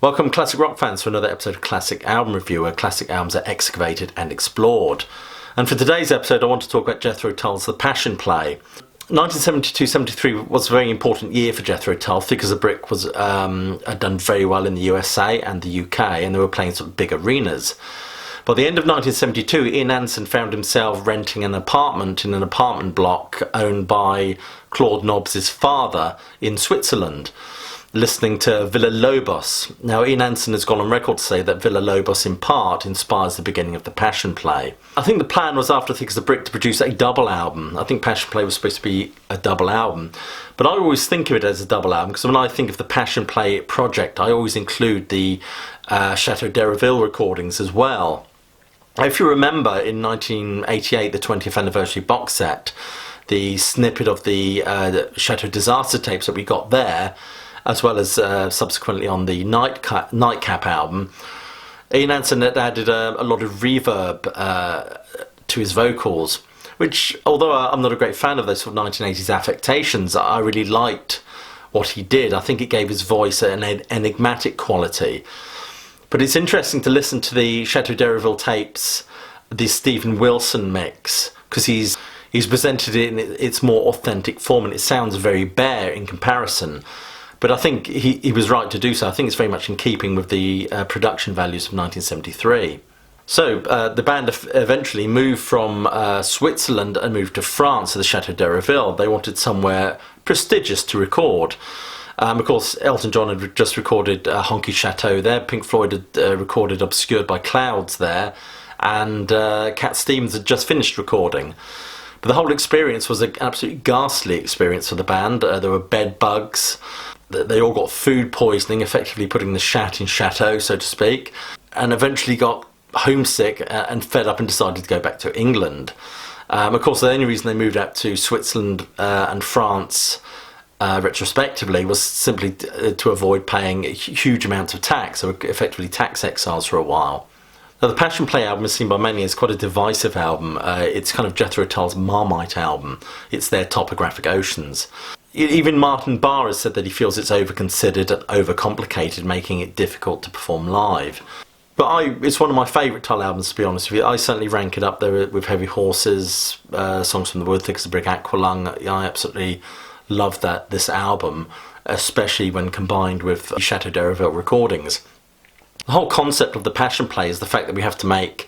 Welcome classic rock fans to another episode of Classic Album Review, where classic albums are excavated and explored. And for today's episode I want to talk about Jethro Tull's The Passion Play. 1972-73 was a very important year for Jethro Tull. Figures of Brick was had done very well in the USA and the UK, and they were playing sort of big arenas. By the end of 1972, Ian Anderson found himself renting an apartment in an apartment block owned by Claude Nobbs' father in Switzerland, listening to Villa Lobos. Now, Ian Anderson has gone on record to say that Villa Lobos in part inspires the beginning of the Passion Play. I think the plan was after Figures of Brick to produce a double album. I think Passion Play was supposed to be a double album, but I always think of it as a double album because when I think of the Passion Play project, I always include the Chateau d'Hérouville recordings as well. If you remember, in 1988, the 20th anniversary box set, the snippet of the Chateau Disaster tapes that we got there, as well as subsequently on the Nightcap album, Ian Anderson had added a lot of reverb to his vocals, which, although I'm not a great fan of those sort of 1980s affectations, I really liked what he did. I think it gave his voice an enigmatic quality. But it's interesting to listen to the Chateau d'Hérouville tapes, the Stephen Wilson mix, because he's presented it in its more authentic form, and it sounds very bare in comparison. But I think he was right to do so. I think it's very much in keeping with the production values of 1973. So the band eventually moved from Switzerland and moved to France to the Chateau d'Hérouville. They wanted somewhere prestigious to record. Of course, Elton John had just recorded Honky Chateau there. Pink Floyd had recorded Obscured by Clouds there. And Cat Stevens had just finished recording. But the whole experience was an absolutely ghastly experience for the band. There were bed bugs. They all got food poisoning, effectively putting the shat in chateau, so to speak, and eventually got homesick and fed up and decided to go back to England. Of course, the only reason they moved out to Switzerland and France retrospectively was simply to avoid paying huge amounts of tax. So effectively tax exiles for a while. Now, the Passion Play album is seen by many as quite a divisive album. It's kind of Jethro Tull's Marmite album. It's their topographic oceans. Even Martin Barr has said that he feels it's over-considered and over-complicated, making it difficult to perform live. But it's one of my favourite Tull albums, to be honest with you. I certainly rank it up there with Heavy Horses, Songs from the Wood, Figures of Brick, Aqualung. I absolutely love this album, especially when combined with the Chateau d'Hérouville recordings. The whole concept of the Passion Play is the fact that we have to make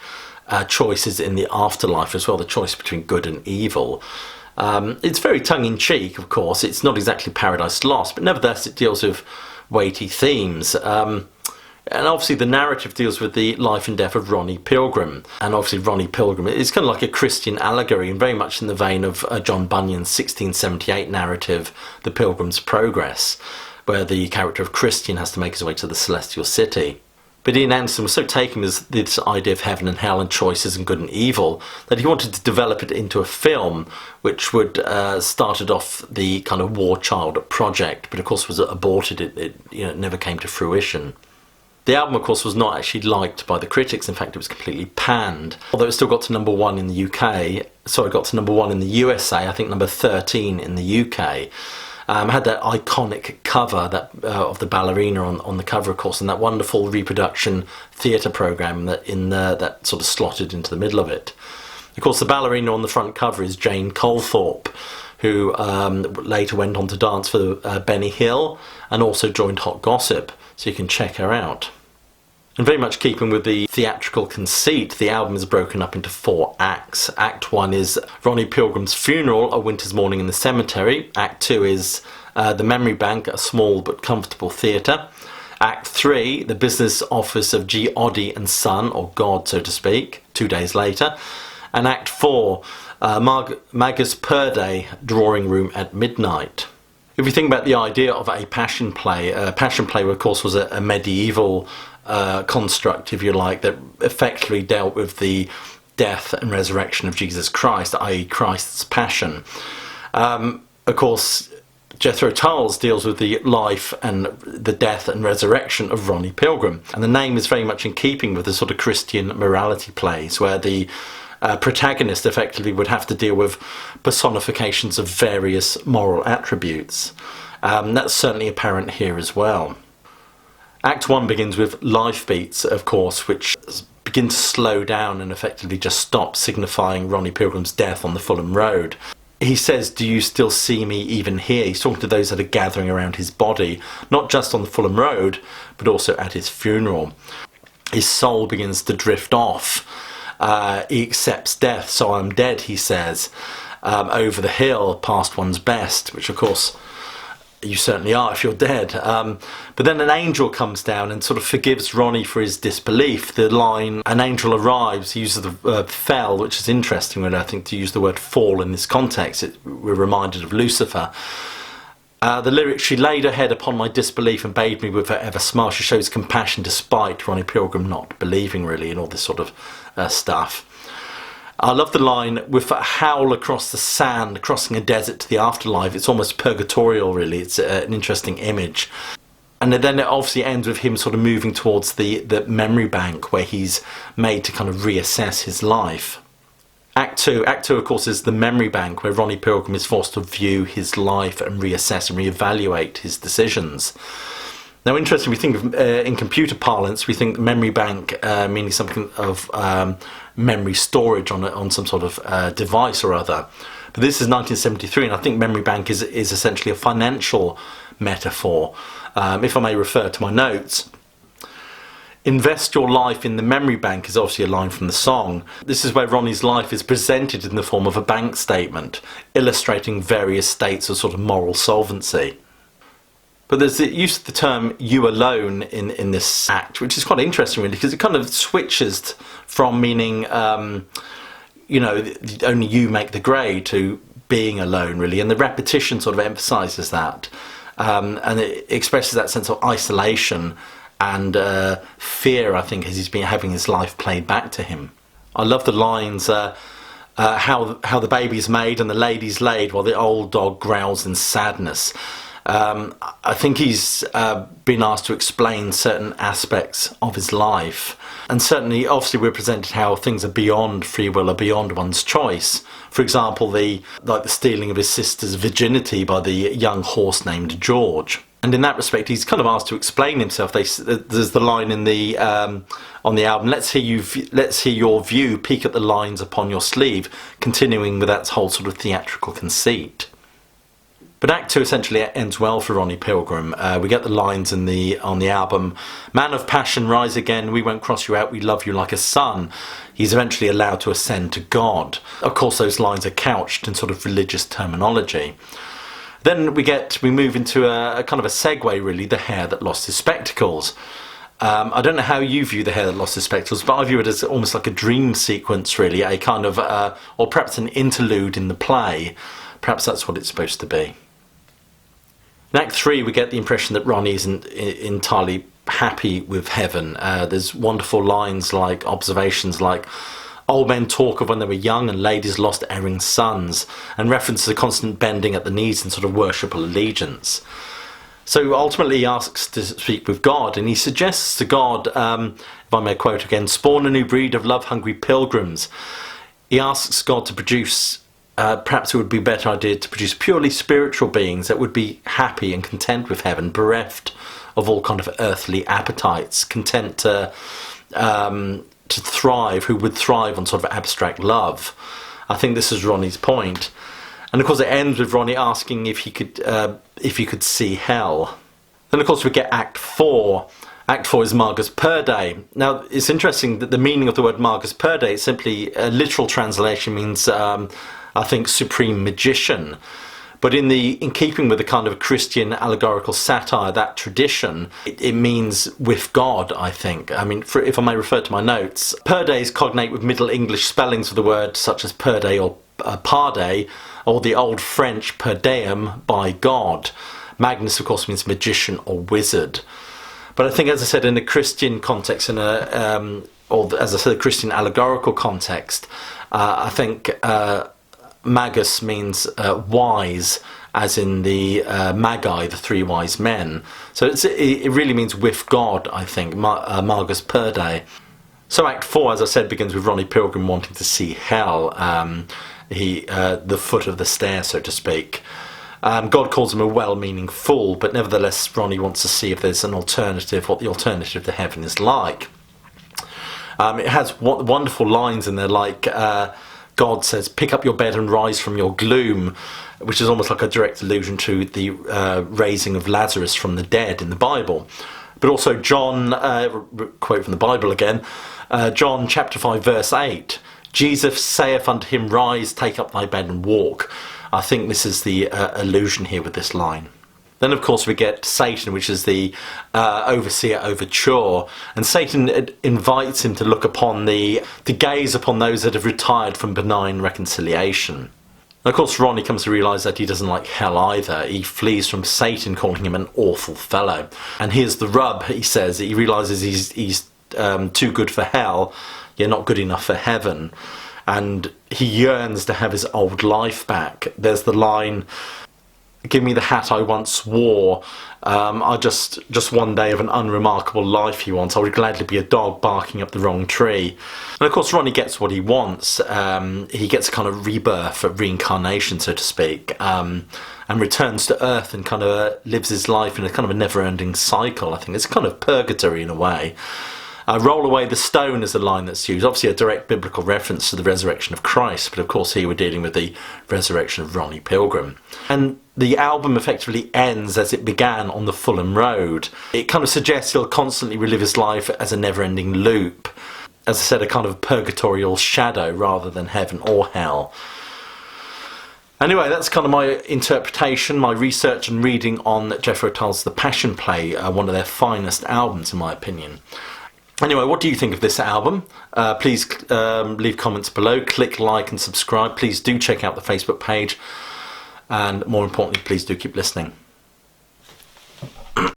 choices in the afterlife as well, the choice between good and evil. It's very tongue-in-cheek, of course. It's not exactly Paradise Lost, but nevertheless it deals with weighty themes. And obviously the narrative deals with the life and death of Ronnie Pilgrim. And obviously Ronnie Pilgrim is kind of like a Christian allegory, and very much in the vein of John Bunyan's 1678 narrative, The Pilgrims Progress, where the character of Christian has to make his way to the celestial city. But Ian Anderson was so taken with this idea of heaven and hell and choices and good and evil that he wanted to develop it into a film, which would started off the kind of War Child project, but of course was aborted. It never came to fruition. The album, of course, was not actually liked by the critics. In fact, it was completely panned. Although it still got to number 1 in the UK. Sorry, it got to number 1 in the USA. I think number 13 in the UK. Had that iconic cover of the ballerina on the cover, of course, and that wonderful reproduction theatre programme that sort of slotted into the middle of it. Of course, the ballerina on the front cover is Jane Colthorpe, who later went on to dance for Benny Hill and also joined Hot Gossip, so you can check her out. And very much keeping with the theatrical conceit, the album is broken up into 4 acts. Act 1 is Ronnie Pilgrim's funeral, A Winter's Morning in the Cemetery. Act 2 is The Memory Bank, a small but comfortable theatre. Act 3, The Business Office of G. Oddie and Son, or God, so to speak, 2 days later. And Act 4, Magus Purday, Drawing Room at Midnight. If you think about the idea of a passion play, of course, was a medieval construct, if you like, that effectively dealt with the death and resurrection of Jesus Christ, i.e. Christ's passion. Of course, Jethro Tull deals with the life and the death and resurrection of Ronnie Pilgrim, and the name is very much in keeping with the sort of Christian morality plays, where the protagonist effectively would have to deal with personifications of various moral attributes. That's certainly apparent here as well. Act 1 begins with life beats, of course, which begin to slow down and effectively just stop, signifying Ronnie Pilgrim's death on the Fulham Road. He says, "Do you still see me even here?" He's talking to those that are gathering around his body, not just on the Fulham Road, but also at his funeral. His soul begins to drift off. He accepts death, "So I'm dead," he says, "over the hill, past one's best," which of course you certainly are if you're dead. But then an angel comes down and sort of forgives Ronnie for his disbelief. The line, "An angel arrives," he uses the word "fell," which is interesting, really, I think, to use the word "fall" in this context. We're reminded of Lucifer. The lyric, "She laid her head upon my disbelief and bade me with her ever smile." She shows compassion despite Ronnie Pilgrim not believing, really, and all this sort of stuff. I love the line, "With a howl across the sand, crossing a desert to the afterlife." It's almost purgatorial, really. It's an interesting image. And then it obviously ends with him sort of moving towards the memory bank, where he's made to kind of reassess his life. Act 2, of course, is the memory bank, where Ronnie Pilgrim is forced to view his life and reassess and reevaluate his decisions. Now, interesting, we think of, in computer parlance, we think memory bank meaning something of memory storage on some sort of device or other. But this is 1973, and I think memory bank is essentially a financial metaphor. If I may refer to my notes, "Invest your life in the memory bank" is obviously a line from the song. This is where Ronnie's life is presented in the form of a bank statement, illustrating various states of sort of moral solvency. But there's the use of the term "you alone" in this act, which is quite interesting, really, because it kind of switches from meaning, only you make the grade, to being alone, really. And the repetition sort of emphasises that. And it expresses that sense of isolation and fear, I think, as he's been having his life played back to him. I love the lines, how the baby's made and the lady's laid while the old dog growls in sadness. I think he's been asked to explain certain aspects of his life, and certainly, obviously, we're presented how things are beyond free will, are beyond one's choice. For example, the stealing of his sister's virginity by the young horse named George. And in that respect, he's kind of asked to explain himself. There's the line in the on the album, let's hear your view, peek at the lines upon your sleeve," continuing with that whole sort of theatrical conceit. But Act 2 essentially ends well for Ronnie Pilgrim. We get the lines on the album, "Man of passion, rise again, we won't cross you out, we love you like a son." He's eventually allowed to ascend to God. Of course, those lines are couched in sort of religious terminology. Then we move into a kind of a segue, really, the hare that lost his spectacles. I don't know how you view the hare that lost his spectacles, but I view it as almost like a dream sequence, really, a kind of, or perhaps an interlude in the play. Perhaps that's what it's supposed to be. In Act 3, we get the impression that Ronnie isn't entirely happy with heaven. There's wonderful lines like, observations like, "Old men talk of when they were young and ladies lost erring sons," and references a constant bending at the knees and sort of worshipful allegiance. So ultimately he asks to speak with God, and he suggests to God, if I may quote again, "Spawn a new breed of love-hungry pilgrims." He asks God to produce, perhaps it would be a better idea to produce purely spiritual beings that would be happy and content with heaven, bereft of all kind of earthly appetites, content to thrive, who would thrive on sort of abstract love. I think this is Ronnie's point. And of course it ends with Ronnie asking if he could see hell. Then of course we get Act 4. Act 4 is Magus Perde. Now it's interesting that the meaning of the word Magus Perde is simply, a literal translation means, I think, supreme magician. But in keeping with the kind of Christian allegorical satire, that tradition, it means with God, I think. I mean, if I may refer to my notes, Perde is cognate with Middle English spellings of the word, such as perde or parde, or the Old French per diem, by God. Magnus, of course, means magician or wizard. But I think, as I said, in a Christian context, or as I said, a Christian allegorical context, I think Magus means wise, as in the Magi, the three wise men. So it really means with God, I think, Magus Perde. So Act 4, as I said, begins with Ronnie Pilgrim wanting to see hell, the foot of the stair, so to speak. God calls him a well-meaning fool, but nevertheless Ronnie wants to see if there's an alternative, what the alternative to heaven is like. It has wonderful lines in there, like God says, "Pick up your bed and rise from your gloom," which is almost like a direct allusion to the raising of Lazarus from the dead in the Bible. But also John, quote from the Bible again, John chapter 5 verse 8, "Jesus saith unto him, Rise, take up thy bed and walk." I think this is the allusion here with this line. Then, of course, we get Satan, which is the overseer overture, and Satan invites him to look upon to gaze upon those that have retired from benign reconciliation. And of course, Ronnie comes to realise that he doesn't like hell either. He flees from Satan, calling him an awful fellow. And here's the rub, he says. He realises he's too good for hell, yet not good enough for heaven. And he yearns to have his old life back. There's the line, "Give me the hat I once wore. I just one day of an unremarkable life," he wants. "I would gladly be a dog barking up the wrong tree." And of course Ronnie gets what he wants. He gets a kind of rebirth, a reincarnation, so to speak, and returns to Earth and kind of lives his life in a kind of a never-ending cycle. I think it's kind of purgatory in a way. "Roll away the stone" is the line that's used. Obviously a direct biblical reference to the resurrection of Christ, but of course here we're dealing with the resurrection of Ronnie Pilgrim. And the album effectively ends as it began, on the Fulham Road. It kind of suggests he'll constantly relive his life as a never-ending loop. As I said, a kind of purgatorial shadow rather than heaven or hell. Anyway, that's kind of my interpretation, my research and reading on Jethro Tull's The Passion Play, one of their finest albums in my opinion. Anyway, what do you think of this album? Please leave comments below, click like and subscribe. Please do check out the Facebook page. And more importantly, please do keep listening.